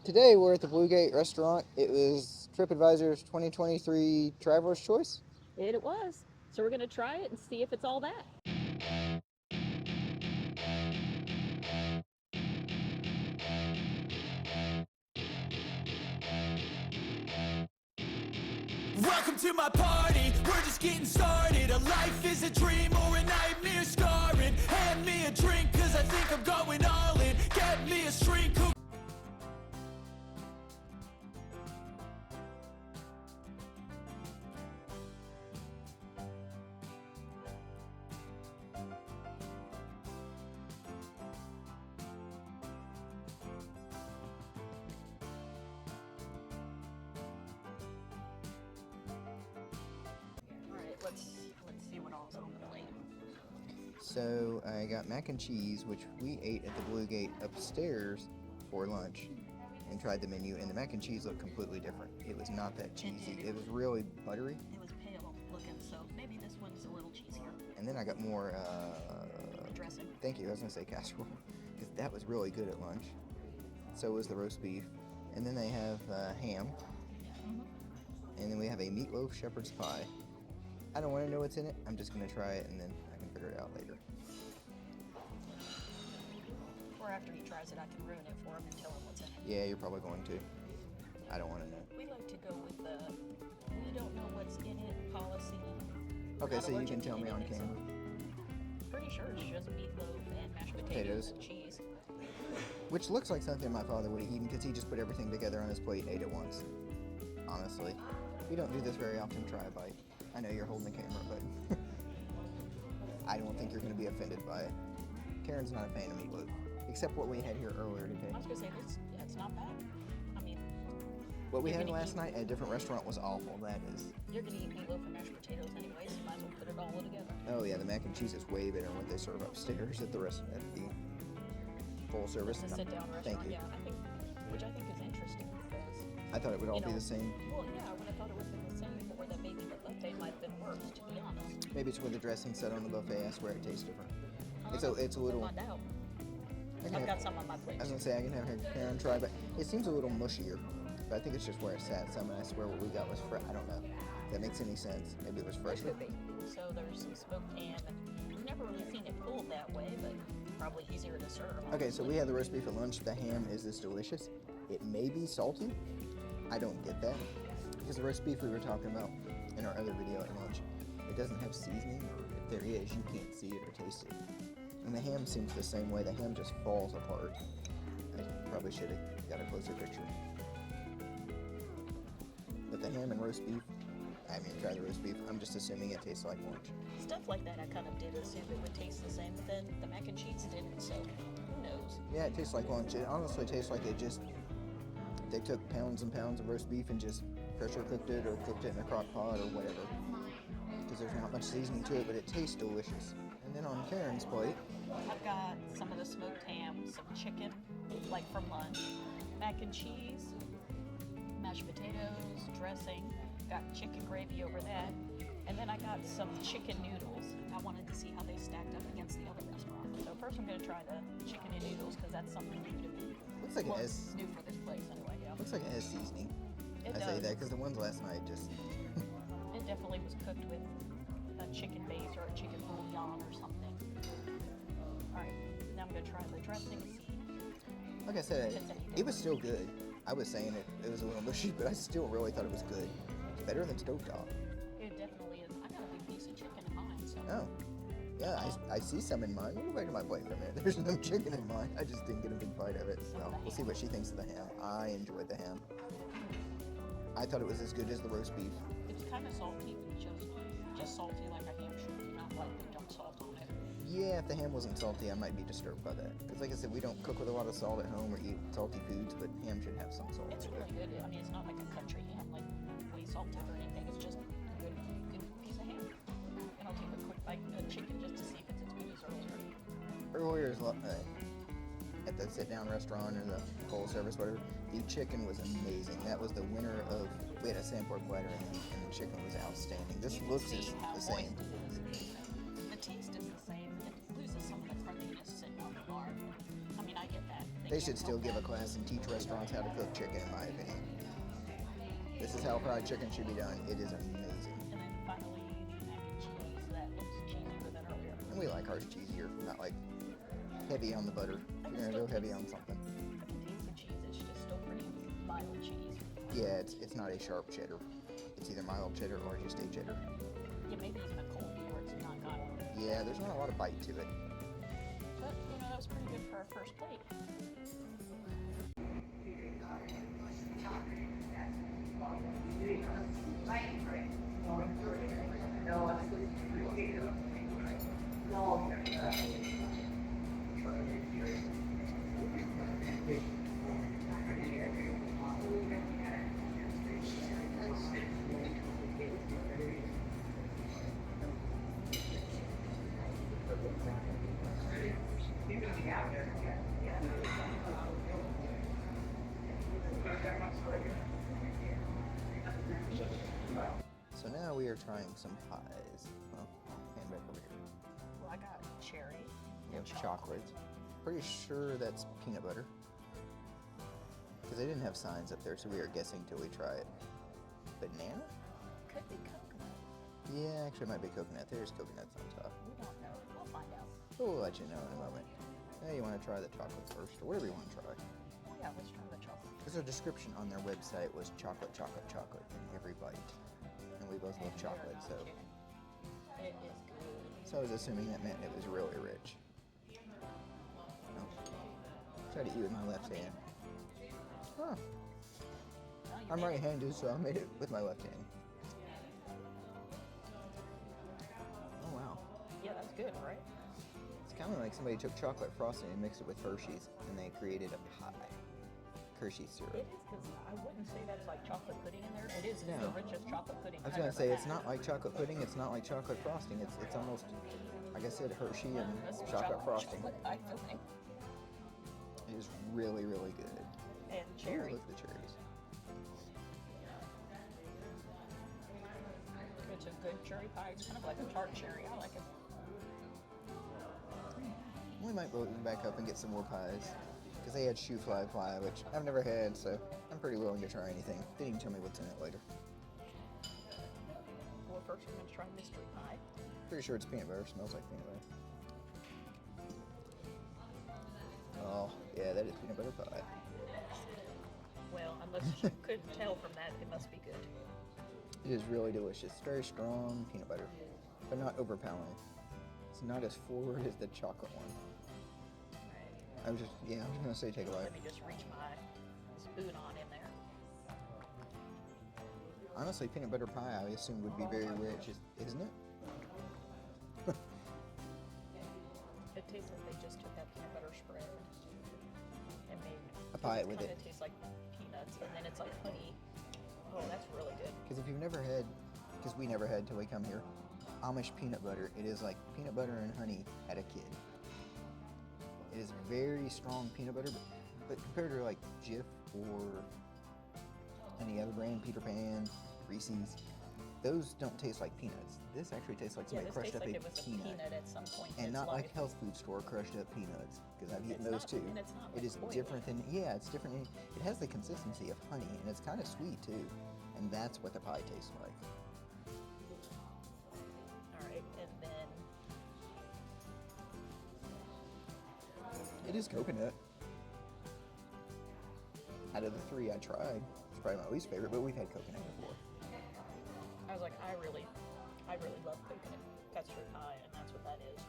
Today we're at the Blue Gate restaurant. It was TripAdvisor's 2023 Traveler's Choice. It was. So we're going to try it and see if it's all that. Welcome to my party, we're just getting started. A life is a dream or a nightmare scarring. Hand me a drink cause I think I'm going all in. Get me a shrink. Alright, let's see what all's on the plate. So I got mac and cheese, which we ate at the Blue Gate upstairs for lunch, and tried the menu, and the mac and cheese looked completely different. It was not that cheesy. It was really buttery. It was pale looking, so maybe this one's a little cheesier. And then I got more, Dressing. thank you, I was going to say casserole, because that was really good at lunch. So was the roast beef. And then they have ham. And then we have a meatloaf shepherd's pie. I don't want to know what's in it. I'm just going to try it, and then I can figure it out later. Or after he tries it, I can ruin it for him and tell him what's in it. Yeah, you're probably going to. I don't want to know. We like to go with the we don't know what's in it policy. Okay, Not so you allergic can to tell me on anything, so camera. Pretty sure it's just meatloaf and mashed Potatoes. potatoes and cheese. Which looks like something my father would have eaten because he just put everything together on his plate and ate it once. Honestly. We don't do this very often. Try a bite. I know you're holding the camera, but I don't think you're going to be offended by it. Karen's not a fan of meatloaf, except what we had here earlier today. I was gonna say it's not bad. I mean, What we You're had gonna last eat- night at a different restaurant was awful. That is. you're gonna eat meatloaf and mashed potatoes anyway, so you might as well put it all together. Oh yeah, the mac and cheese is way better than what they serve upstairs at the full service. It's a sit-down Thank restaurant, you. yeah. Which I think is interesting because I thought it would all be the same. Well, yeah, I would have thought it would have been the same, or that maybe the buffet might have been worse, to be honest. Maybe it's where the dressing set on the buffet. I swear it tastes different. I It's don't know. a little. Hold on now. I can I've have- got some on my plate. I was gonna say I can have Karen try, but it seems a little mushier. But I think it's just where it sat. Some, and I swear what we got was fresh. I don't know. If that makes any sense. Maybe it was fresh. It could be. So there's some smoked ham, and we've never really seen it pulled that way, but probably easier to serve. Okay, so we had the roast beef at lunch. The ham is this delicious. It may be salty. I don't get that because the roast beef we were talking about in our other video at lunch, it doesn't have seasoning, or if there is, you can't see it or taste it. And the ham seems the same way. The ham just falls apart. I probably should have got a closer picture. But the ham and roast beef, I haven't even tried the roast beef. I'm just assuming it tastes like lunch. Stuff like that I kind of did assume it would taste the same, but then the mac and cheese didn't, so who knows? Yeah, it tastes like lunch. It honestly tastes like they took pounds and pounds of roast beef and just pressure cooked it or cooked it in a crock pot or whatever. Because there's not much seasoning to it, but it tastes delicious. And then on Karen's plate, I've got some of the smoked ham, some chicken, like from lunch, mac and cheese, mashed potatoes, dressing, got chicken gravy over that, and then I got some chicken noodles. I wanted to see how they stacked up against the other restaurant. So first I'm going to try the chicken and noodles because that's something new to me. looks like Well, it it's has new for this place anyway, yeah. looks like it has seasoning. It I say does. that because the ones last night just It definitely was cooked with a chicken base or a chicken bouillon or something. Alright, now I'm going to try the dressing, see. like I said, If it's any it was still good. I was saying it was a little mushy, but I still really thought it was good. It's better than stovetop. It definitely is. I got a big piece of chicken in mine, so. Oh. Yeah, I see some in mine. We'll go back to my plate for a minute. There's no chicken in mine. I just didn't get a big bite of it. So we'll see what she thinks of the ham. I enjoyed the ham. I thought it was as good as the roast beef. It's kind of salty, just salty like a ham should be, not like they dump salt on it. Yeah, if the ham wasn't salty, I might be disturbed by that. Because like I said, we don't cook with a lot of salt at home or eat salty foods, but ham should have some salt. It's to it. really good. I mean, it's not like a country ham, like way salted or anything. It's just a good piece of ham. And I'll take a quick bite of chicken just to see if it's as good as earlier. Earlier, at the sit-down restaurant or the full service, whatever, the chicken was amazing. That was the winner of. We had a Sanford platter and the chicken was outstanding. This You can looks see how the same. moist it is. The taste is the same. It loses some of the crunchiness sitting on the bar. I mean, I get that. They should still give a class and teach restaurants how to cook chicken, in my opinion. This is how fried chicken should be done. It is amazing. And then finally, the mac and cheese that looks cheesier than earlier. And we like ours cheesier, not like heavy on the butter. You're gonna go heavy on something. I can taste the cheese. It's just still pretty mild cheese. Yeah, it's not a sharp cheddar. It's either mild cheddar or just a cheddar. Yeah, maybe even a Colby where it's not got. Yeah, there's not a lot of bite to it. But that was pretty good for our first plate. So now we are trying some pies. Well, hand back over here. Well, I got cherry. We have chocolate. Pretty sure that's peanut butter. Because they didn't have signs up there, so we are guessing till we try it. Banana? Could be coconut. Yeah, actually it might be coconut. There's coconuts on top. We don't know. We'll find out. We'll let you know in a moment. Now you want to try the chocolate first, or whatever you want to try. Yeah, let's try the chocolate. Because their description on their website was chocolate, chocolate, chocolate in every bite. And we both love chocolate, so. It is good. So I was assuming that meant it was really rich. Oh. Try to eat with my left hand. Huh. Well, you I'm made it. right-handed, so I made it with my left hand. Oh wow. Yeah, that's good, right? It's kind of like somebody took chocolate frosting and mixed it with Hershey's, and they created a pie. Hershey's syrup. It is, because I wouldn't say that's like chocolate pudding in there. It is No. the richest chocolate pudding I was I've gonna ever say it's had. not like chocolate pudding. It's not like chocolate frosting. It's almost, like I said, Hershey and This is chocolate frosting. chocolate pie filling. It is really, really good. And Ooh, cherry. look at the cherries. It's a good cherry pie. It's kind of like a tart cherry. I like it. We might go back up and get some more pies. Because they had shoe fly pie, which I've never had, so I'm pretty willing to try anything. They didn't tell me what's in it later. Well, first we're going to try mystery pie. Pretty sure it's peanut butter. Smells like peanut butter. Oh, yeah, that is peanut butter pie. Well, unless you couldn't tell from that, it must be good. It is really delicious. Very strong peanut butter, but not overpowering. It's not as forward as the chocolate one. I was just gonna say take a bite. Let me just reach my spoon on in there. Honestly, peanut butter pie I assume would be very rich, isn't it? It tastes like they just took that peanut butter spread and made A pie with it. It tastes like peanuts, and then it's like honey. Oh, that's really good. Because if you've never had, because we never had till we come here, Amish peanut butter, it is like peanut butter and honey had a kid. It is very strong peanut butter, but compared to like Jif or any other brand, Peter Pan, Reese's, those don't taste like peanuts. This actually tastes like Yeah, somebody this crushed tastes up like a it was a peanut. peanut at some point in And its not life. like health food store crushed up peanuts, because I've eaten It's those not- too. and it's not, It like, is oily. different than, yeah, it's different. It has the consistency of honey, and it's kind of sweet too. And that's what the pie tastes like. All right, and then It is coconut. Out of the three I tried, it's probably my least favorite, but we've had coconut before. I was like, I really love coconut custard pie, and that's what that is.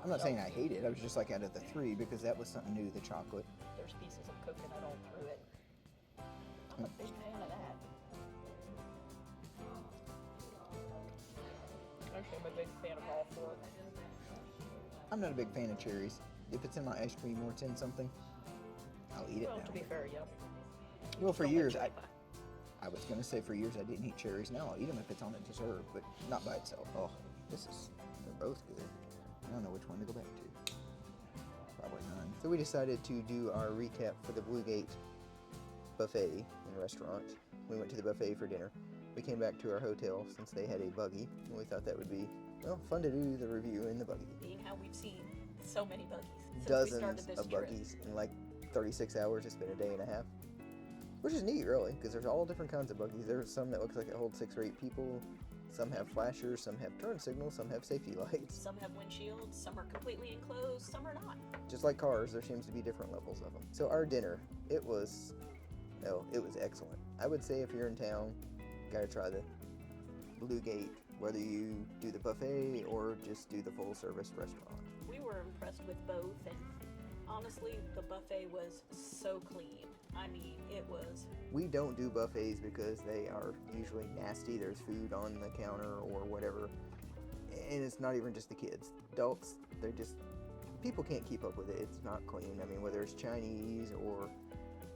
I'm not saying I hate it, I was just like out of the three, because that was something new, the chocolate. There's pieces of coconut all through it. I'm a big fan of that. Actually, I'm a big fan of all four. I'm not a big fan of cherries. If it's in my ice cream or it's in something, I'll eat it Well, now. to be fair, yeah. Well, for Don't like years, cherry pie. I was gonna say for years I didn't eat cherries. Now I'll eat them if it's on a dessert, but not by itself. Oh, they're both good. I don't know which one to go back to. Probably none. So we decided to do our recap for the Blue Gate buffet and restaurant. We went to the buffet for dinner. We came back to our hotel since they had a buggy, and we thought that would be, well, fun to do the review in the buggy. Being how we've seen so many buggies since we Dozens started this of trip. buggies, and like 36 hours, it's been a day and a half. Which is neat, really, because there's all different kinds of buggies. There's some that looks like it holds 6 or 8 people. Some have flashers, some have turn signals, some have safety lights. Some have windshields, some are completely enclosed, some are not. Just like cars, there seems to be different levels of them. So our dinner, it was excellent. I would say if you're in town, gotta try the Blue Gate, whether you do the buffet or just do the full service restaurant. We were impressed with both, and honestly, the buffet was so clean. I mean, it was. We don't do buffets because they are usually nasty. There's food on the counter or whatever. And it's not even just the kids. Adults, people can't keep up with it. It's not clean. I mean, whether it's Chinese or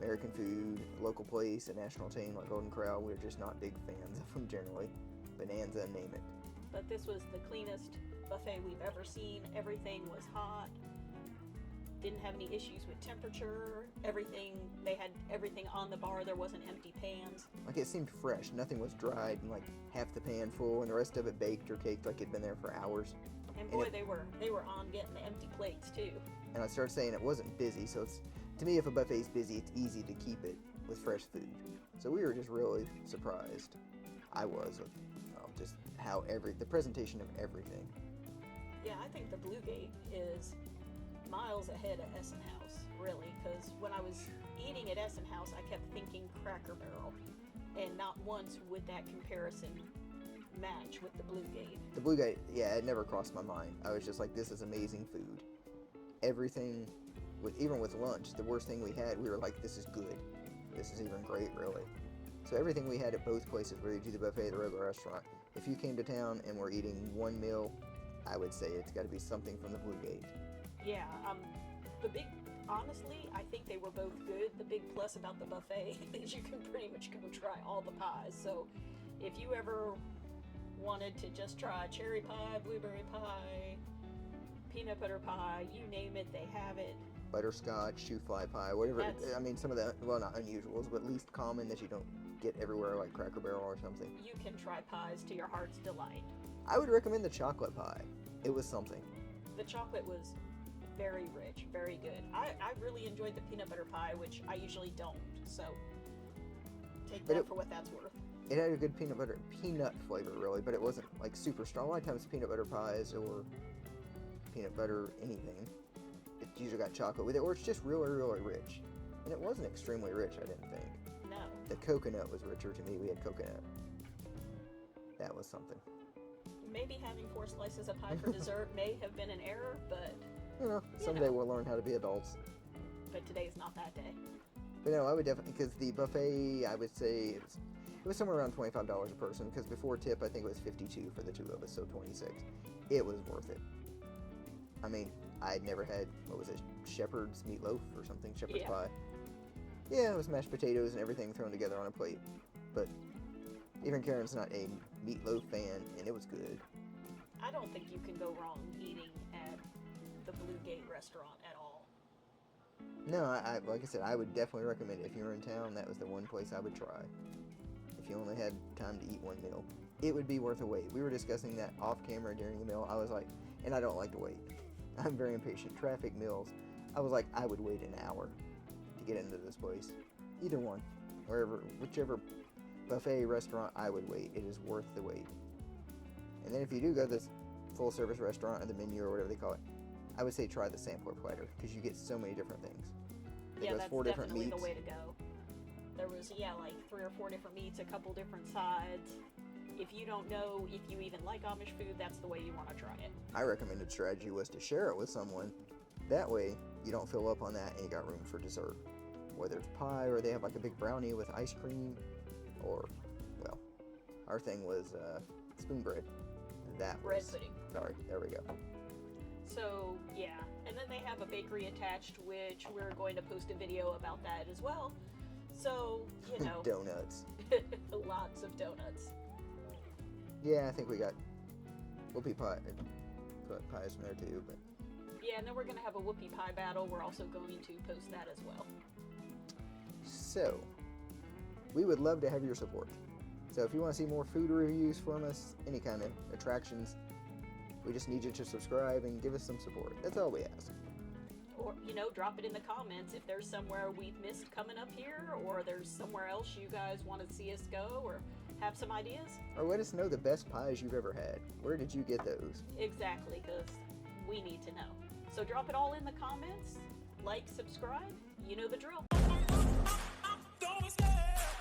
American food, local place, a national chain like Golden Corral, we're just not big fans of them generally. Bonanza, name it. But this was the cleanest buffet we've ever seen. Everything was hot. Didn't have any issues with temperature. They had everything on the bar. There wasn't empty pans. Like, it seemed fresh. Nothing was dried and like half the pan full and the rest of it baked or caked like it'd been there for hours. And boy, they were on getting the empty plates too. And I started saying it wasn't busy, so to me, if a buffet's busy, it's easy to keep it with fresh food. So we were just really surprised. I was with just how the presentation of everything. Yeah, I think the Blue Gate is miles ahead of Essen House, really, because when I was eating at Essen House, I kept thinking Cracker Barrel, and not once would that comparison match with the Blue Gate. The Blue Gate, yeah, it never crossed my mind. I was just like, this is amazing food. Everything, even with lunch, the worst thing we had, we were like, this is good. This is even great, really. So everything we had at both places, whether you do the buffet or the regular restaurant, if you came to town and were eating one meal, I would say it's got to be something from the Blue Gate. Yeah, honestly, I think they were both good. The big plus about the buffet is you can pretty much go try all the pies. So if you ever wanted to just try cherry pie, blueberry pie, peanut butter pie, you name it, they have it. Butterscotch, shoe fly pie, whatever. I mean, some of the, well, not unusuals, but least common that you don't get everywhere, like Cracker Barrel or something. You can try pies to your heart's delight. I would recommend the chocolate pie. It was something. The chocolate was very rich, very good. I really enjoyed the peanut butter pie, which I usually don't, so take that for what that's worth. It had a good peanut flavor, really, but it wasn't like super strong. A lot of times peanut butter pies or peanut butter anything, it usually got chocolate with it, or it's just really, really rich. And it wasn't extremely rich, I didn't think. No. The coconut was richer to me. We had coconut. That was something. Maybe having 4 slices of pie for dessert may have been an error, but someday we'll learn how to be adults. But today's not that day. But no, I would definitely, because the buffet, I would say it was somewhere around $25 a person, because before tip, I think it was $52 for the two of us, so $26. It was worth it. I mean, I'd never had, what was it, shepherd's meatloaf or something, shepherd's pie. Yeah, it was mashed potatoes and everything thrown together on a plate. But even Karen's not a meatloaf fan, and it was good. I don't think you can go wrong eating at the Blue Gate restaurant at all. No, like I said, I would definitely recommend it. If you were in town, that was the one place I would try. If you only had time to eat one meal, it would be worth a wait. We were discussing that off camera during the meal. I was like, and I don't like to wait. I'm very impatient. Traffic, meals. I was like, I would wait an hour to get into this place. Either one. Whichever buffet restaurant, I would wait. It is worth the wait. And then if you do go to this full service restaurant or the menu or whatever they call it, I would say try the sampler platter, because you get so many different things. That's 4 different meats. The way to go. There was, like 3 or 4 different meats, a couple different sides. If you don't know if you even like Amish food, that's the way you want to try it. I recommended strategy was to share it with someone. That way, you don't fill up on that and you got room for dessert. Whether it's pie or they have like a big brownie with ice cream, or, well, our thing was spoon bread. Bread pudding. Sorry, there we go. So, and then they have a bakery attached, which we're going to post a video about that as well. So, Donuts. Lots of donuts. Yeah, I think we got whoopie pie. Put pies from there too, but. Yeah, and then we're going to have a whoopie pie battle. We're also going to post that as well. So, we would love to have your support. So if you want to see more food reviews from us, any kind of attractions, we just need you to subscribe and give us some support. That's all we ask. Or, drop it in the comments if there's somewhere we've missed coming up here, or there's somewhere else you guys want to see us go, or have some ideas. Or let us know the best pies you've ever had. Where did you get those? Exactly, because we need to know. So drop it all in the comments, like, subscribe, you know the drill. Don't stay.